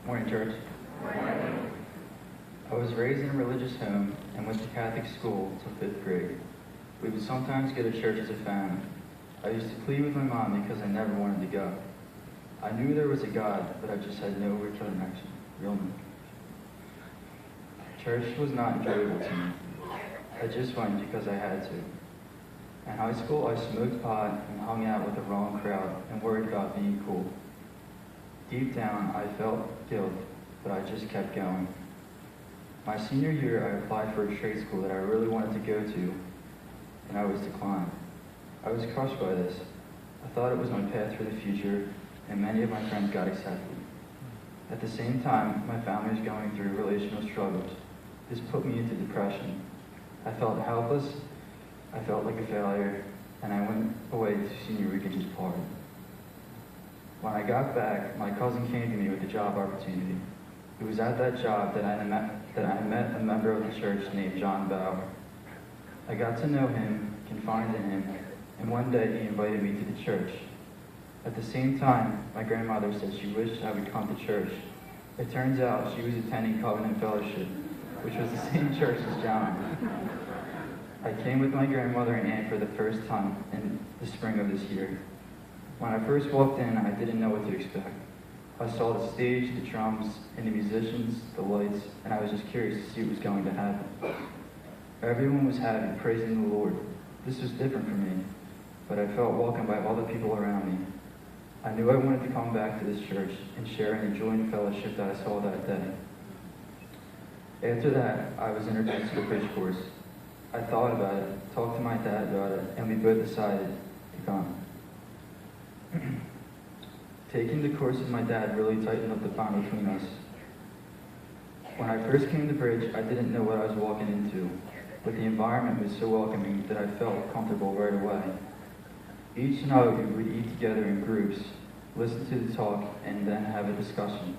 Morning, church. I was raised in a religious home and went to Catholic school till 5th grade. We would sometimes go to church as a family. I used to plead with my mom because I never wanted to go. I knew there was a God, but I just had no real connection. Church was not enjoyable to me. I just went because I had to. In high school, I smoked pot and hung out with the wrong crowd and worried about being cool. Deep down, I felt guilt, but I just kept going. My senior year, I applied for a trade school that I really wanted to go to, and I was declined. I was crushed by this. I thought it was my path for the future, and many of my friends got accepted. At the same time, my family was going through relational struggles. This put me into depression. I felt helpless, I felt like a failure, and I went away to senior week and just partied. When I got back, my cousin came to me with a job opportunity. It was at that job that I met a member of the church named John Bauer. I got to know him, confided in him, and one day he invited me to the church. At the same time, my grandmother said she wished I would come to church. It turns out she was attending Covenant Fellowship, which was the same church as John. I came with my grandmother and aunt for the first time in the spring of this year. When I first walked in, I didn't know what to expect. I saw the stage, the drums, and the musicians, the lights, and I was just curious to see what was going to happen. Everyone was happy, praising the Lord. This was different for me, but I felt welcomed by all the people around me. I knew I wanted to come back to this church and share in the joy and fellowship that I saw that day. After that, I was introduced to the bridge course. I thought about it, talked to my dad about it, and we both decided to come. Taking the course with my dad really tightened up the bond between us. When I first came to Bridge, I didn't know what I was walking into, but the environment was so welcoming that I felt comfortable right away. Each night we would eat together in groups, listen to the talk, and then have a discussion.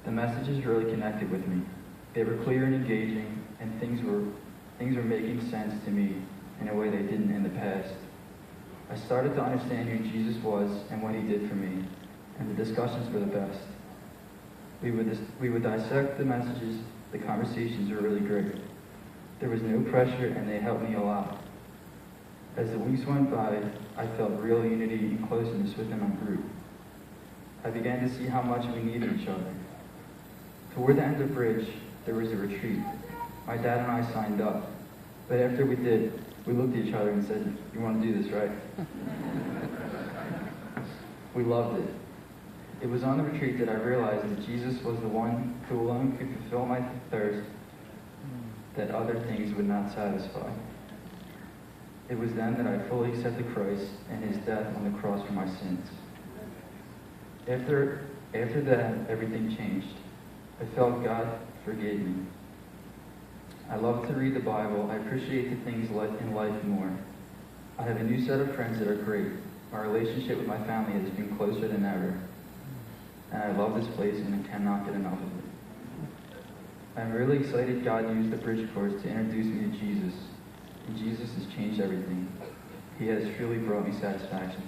The messages really connected with me. They were clear and engaging, and things were making sense to me in a way they didn't in the past. I started to understand who Jesus was and what he did for me, and the discussions were the best. We would dissect the messages. The conversations were really great. There was no pressure, and they helped me a lot. As the weeks went by, I felt real unity and closeness within my group. I began to see how much we needed each other. Toward the end of Bridge, there was a retreat. My dad and I signed up, but after we did, we looked at each other and said, "You want to do this, right?" We loved it. It was on the retreat that I realized that Jesus was the one who alone could fulfill my thirst that other things would not satisfy. It was then that I fully accepted Christ and his death on the cross for my sins. After that, everything changed. I felt God forgave me. I love to read the Bible. I appreciate the things in life more. I have a new set of friends that are great. My relationship with my family has been closer than ever. And I love this place and I cannot get enough of it. I'm really excited God used the Bridge course to introduce me to Jesus. And Jesus has changed everything. He has truly brought me satisfaction.